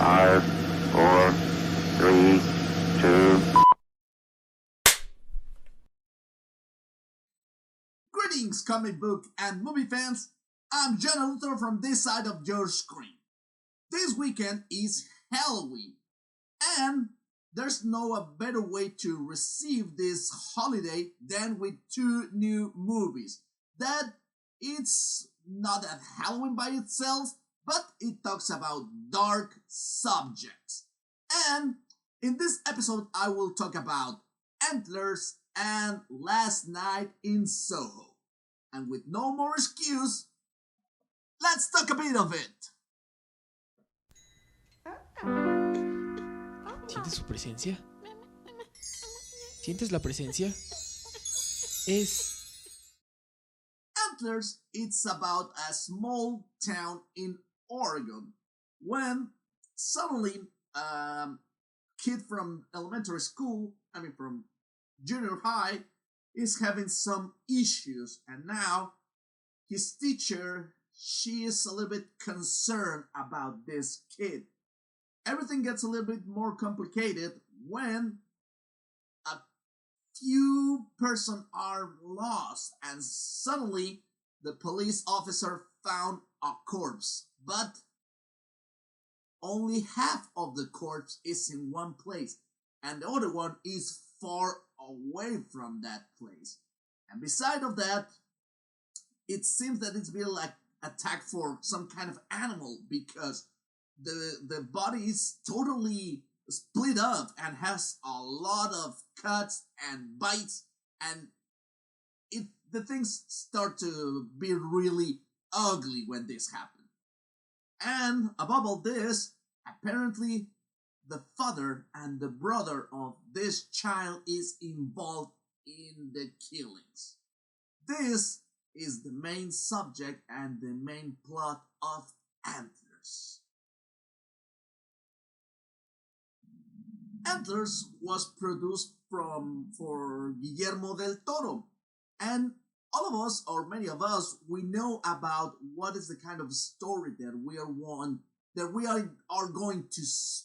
5, 4, 3, 2. Greetings, comic book and movie fans. I'm JONALUTHOR from this side of your screen. This weekend is Halloween, and there's no better way to receive this holiday than with two new movies. That it's not a Halloween by itself, but it talks about dark subjects. And in this episode, I will talk about Antlers and Last Night in Soho. And with no more excuse, let's talk a bit of it. ¿Sientes su presencia? ¿Sientes la presencia? Antlers, it's about a small town in Oregon when suddenly a kid from elementary school, from junior high, is having some issues, and now his teacher, she is a little bit concerned about this kid. Everything gets a little bit more complicated when a few persons are lost, and suddenly the police officer found a corpse, but only half of the corpse is in one place, and the other one is far away from that place. And beside of that, it seems that it's been like attacked for some kind of animal, because the body is totally split up and has a lot of cuts and bites, and the things start to be really ugly when this happens. And above all this, apparently the father and the brother of this child is involved in the killings. This is the main subject and the main plot of Antlers. Antlers was produced for Guillermo del Toro, and all of us, or many of us, we know about what is the kind of story that we are going to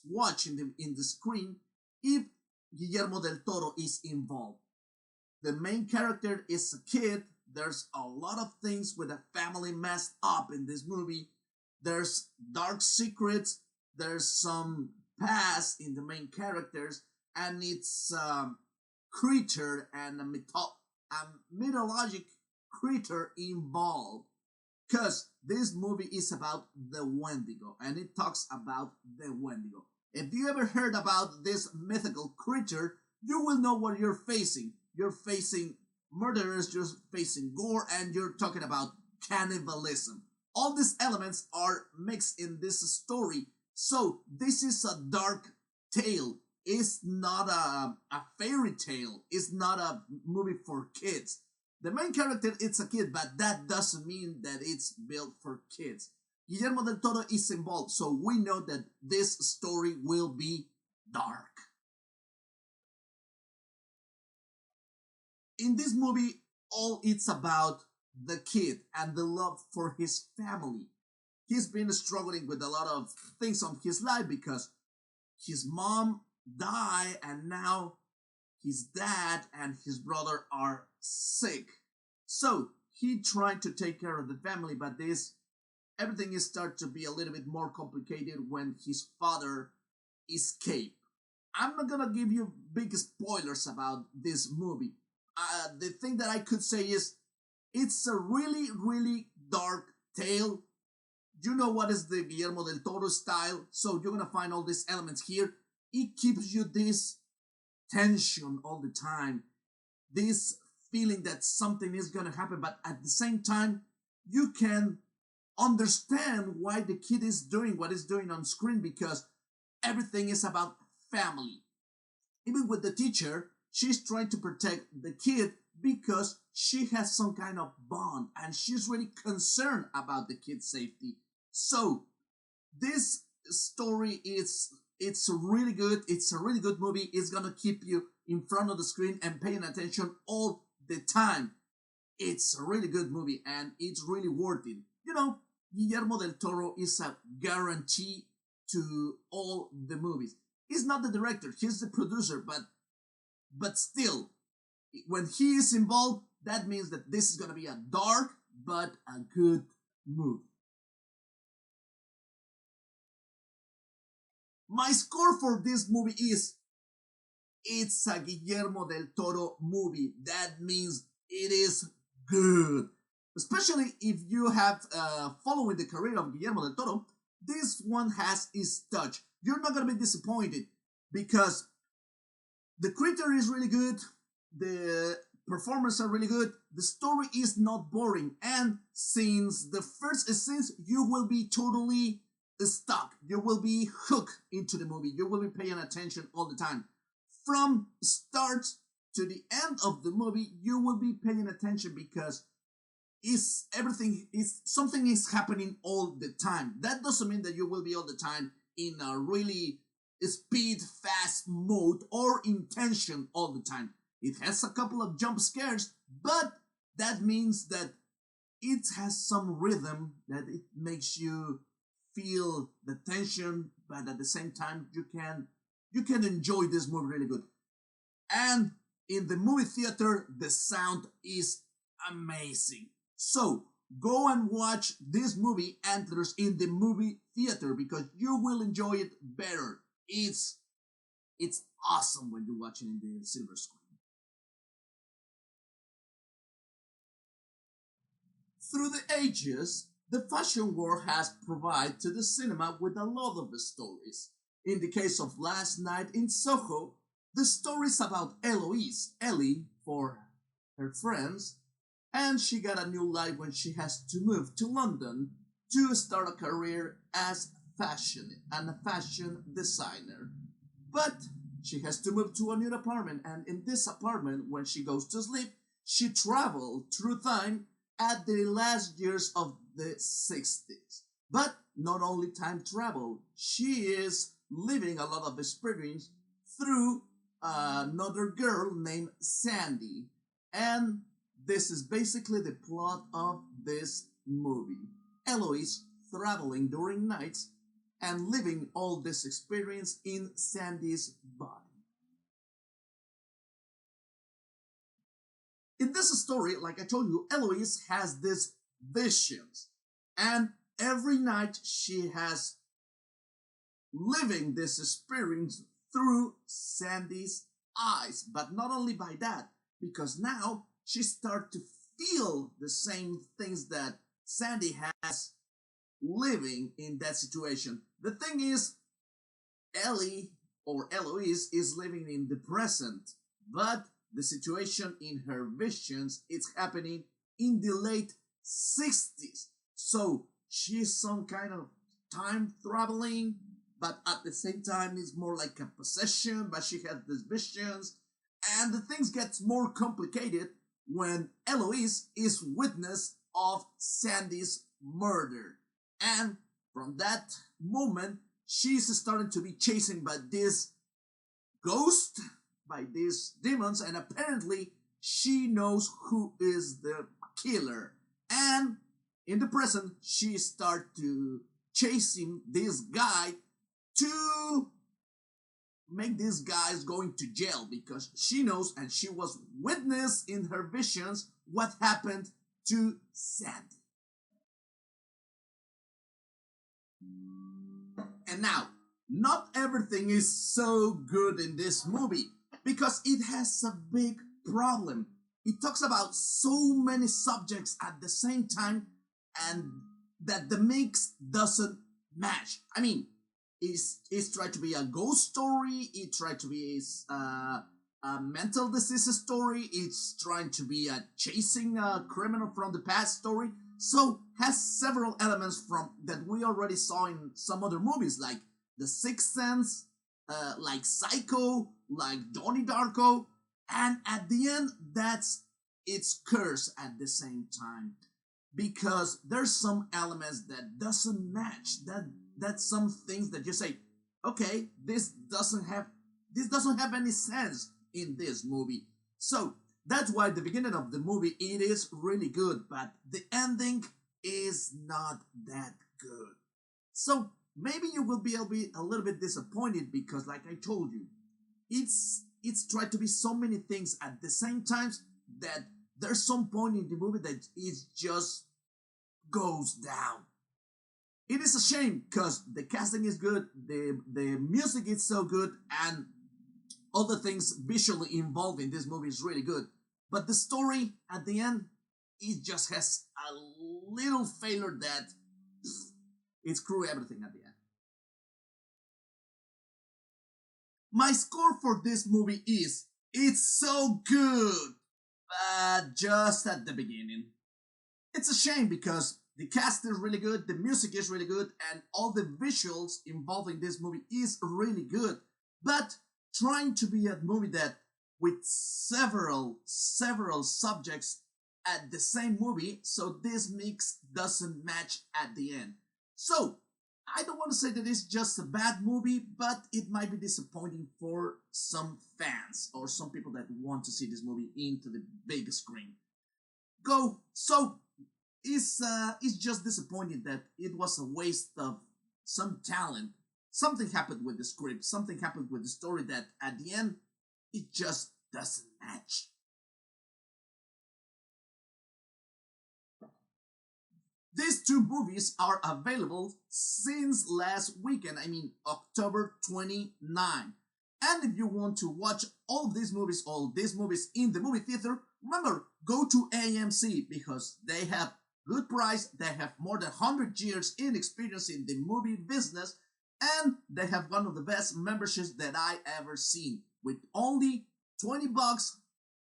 watch in the screen if Guillermo del Toro is involved. The main character is a kid. There's a lot of things with a family messed up in this movie. There's dark secrets. There's some past in the main characters, and it's a creature and a mythological creature involved. Because this movie is about the Wendigo, and it talks about the Wendigo. If you ever heard about this mythical creature, you will know what you're facing. You're facing murderers, you're facing gore, and you're talking about cannibalism. All these elements are mixed in this story, so this is a dark tale. It's not a fairy tale. It's not a movie for kids. The main character is a kid, but that doesn't mean that it's built for kids. Guillermo del Toro is involved, so we know that this story will be dark. In this movie, all it's about the kid and the love for his family. He's been struggling with a lot of things on his life because his mom died, and now his dad and his brother are sick. So he tried to take care of the family, but everything is start to be a little bit more complicated when his father escaped. I'm not gonna give you big spoilers about this movie. The thing that I could say is it's a really, really dark tale. You know what is the Guillermo del Toro style, so you're gonna find all these elements here. It keeps you this tension all the time, this feeling that something is gonna happen, but at the same time, you can understand why the kid is doing what he's doing on screen, because everything is about family. Even with the teacher, she's trying to protect the kid because she has some kind of bond and she's really concerned about the kid's safety. So this story it's really good. It's a really good movie. It's gonna keep you in front of the screen and paying attention all the time. It's a really good movie and it's really worth it. You know, Guillermo del Toro is a guarantee to all the movies. He's not the director, he's the producer, but still, when he is involved, that means that this is gonna be a dark but a good movie. My score for this movie is, it's a Guillermo del Toro movie. That means it is good. Especially if you have following the career of Guillermo del Toro, this one has his touch. You're not gonna be disappointed because the creator is really good, the performers are really good, the story is not boring, and since the first scenes, you will be totally stuck. You will be hooked into the movie. You will be paying attention all the time. From start to the end of the movie, you will be paying attention because something is happening all the time. That doesn't mean that you will be all the time in a really speed fast mode or in tension all the time. It has a couple of jump scares, but that means that it has some rhythm that it makes you feel the tension, but at the same time you can enjoy this movie really good. And in the movie theater, the sound is amazing. So go and watch this movie Antlers in the movie theater because you will enjoy it better. It's awesome when you watch it in the silver screen. Through the ages, the fashion world has provided to the cinema with a lot of stories. In the case of Last Night in Soho, the story is about Eloise, Ellie for her friends, and she got a new life when she has to move to London to start a career as a fashion designer. But she has to move to a new apartment, and in this apartment, when she goes to sleep, she travels through time at the last years of the 60s. But not only time travel, she is living a lot of experience through another girl named Sandy. And this is basically the plot of this movie. Eloise traveling during nights and living all this experience in Sandy's body. In this story, like I told you, Eloise has these visions, and every night she has living this experience through Sandy's eyes. But not only by that, because now she starts to feel the same things that Sandy has living in that situation. The thing is, Ellie or Eloise is living in the present, but the situation in her visions is happening in the late 60s. So she's some kind of time traveling, but at the same time it's more like a possession, but she has these visions. And the things gets more complicated when Eloise is witness of Sandy's murder. And from that moment, she's starting to be chased by this ghost, by these demons, and apparently she knows who is the killer. And in the present, she starts to chasing this guy to make these guys going to jail because she knows and she was witness in her visions what happened to Sandy. And now, not everything is so good in this movie because it has a big problem. It talks about so many subjects at the same time and that the mix doesn't match. I mean, it's tried to be a ghost story, it tried to be a mental disease story, it's trying to be a chasing a criminal from the past story. So has several elements from that we already saw in some other movies like The Sixth Sense, like Psycho, like Donnie Darko, and at the end it's cursed at the same time because there's some elements that doesn't match. That's some things that you say, okay, this doesn't have any sense in this movie. So that's why the beginning of the movie, it is really good, but the ending is not that good. So maybe you will be a little bit disappointed because, like I told you, it's tried to be so many things at the same time that there's some point in the movie that it just goes down. It is a shame because the casting is good, the music is so good, and all the things visually involved in this movie is really good. But the story at the end, it just has a little failure that it screws everything at the end. My score for this movie is, it's so good, but just at the beginning. It's a shame because the cast is really good, the music is really good, and all the visuals involving this movie is really good. But trying to be a movie that with several subjects at the same movie, so this mix doesn't match at the end. So I don't want to say that it's just a bad movie, but it might be disappointing for some fans or some people that want to see this movie into the big screen. So it's just disappointing that it was a waste of some talent. Something happened with the script, something happened with the story that at the end, it just doesn't match. These two movies are available since last weekend, I mean October 29. And if you want to watch all these movies in the movie theater, remember, go to AMC because they have good price, they have more than 100 years in experience in the movie business, and they have one of the best memberships that I ever seen. With only $20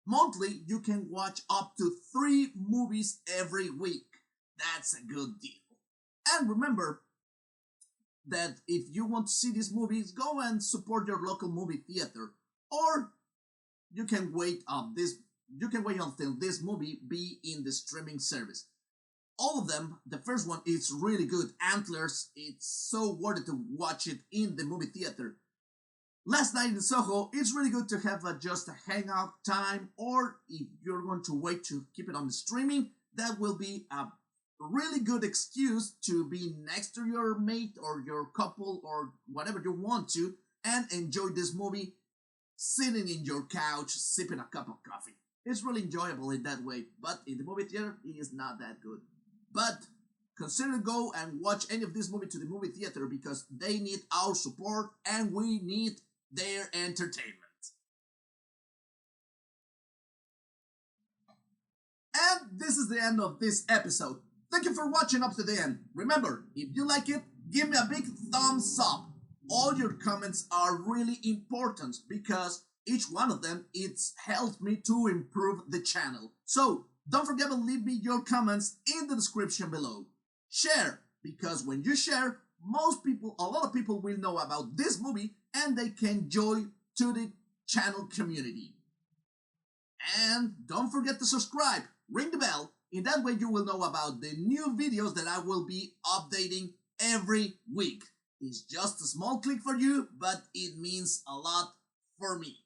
monthly, you can watch up to 3 movies every week. That's a good deal. And remember that if you want to see these movies, go and support your local movie theater, or you can wait until this movie be in the streaming service. All of them, the first one is really good, Antlers. It's so worth it to watch it in the movie theater. Last Night in Soho, it's really good to have just a hangout time, or if you're going to wait to keep it on the streaming, that will be a really good excuse to be next to your mate or your couple or whatever you want to and enjoy this movie sitting in your couch sipping a cup of coffee. It's really enjoyable in that way, but in the movie theater it is not that good. But consider go and watch any of these movies to the movie theater because they need our support and we need their entertainment. And this is the end of this episode. Thank you for watching up to the end. Remember, if you like it, give me a big thumbs up. All your comments are really important because each one of them, it's helped me to improve the channel. So don't forget to leave me your comments in the description below. Share, because when you share, a lot of people will know about this movie and they can join to the channel community. And don't forget to subscribe, ring the bell. In that way you will know about the new videos that I will be updating every week. It's just a small click for you, but it means a lot for me.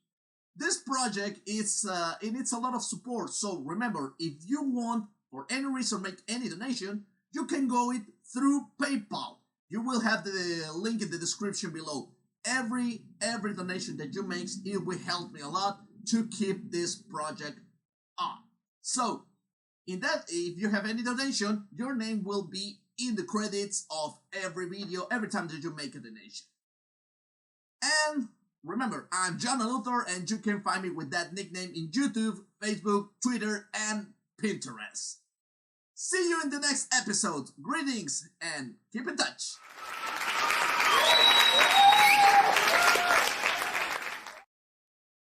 This project it needs a lot of support, so remember, if you want for any reason make any donation, you can go it through PayPal. You will have the link in the description below. Every donation that you make, it will help me a lot to keep this project on. So if you have any donation, your name will be in the credits of every video every time that you make a donation. And remember, I'm JONALUTHOR and you can find me with that nickname in YouTube, Facebook, Twitter, and Pinterest. See you in the next episode. Greetings and keep in touch.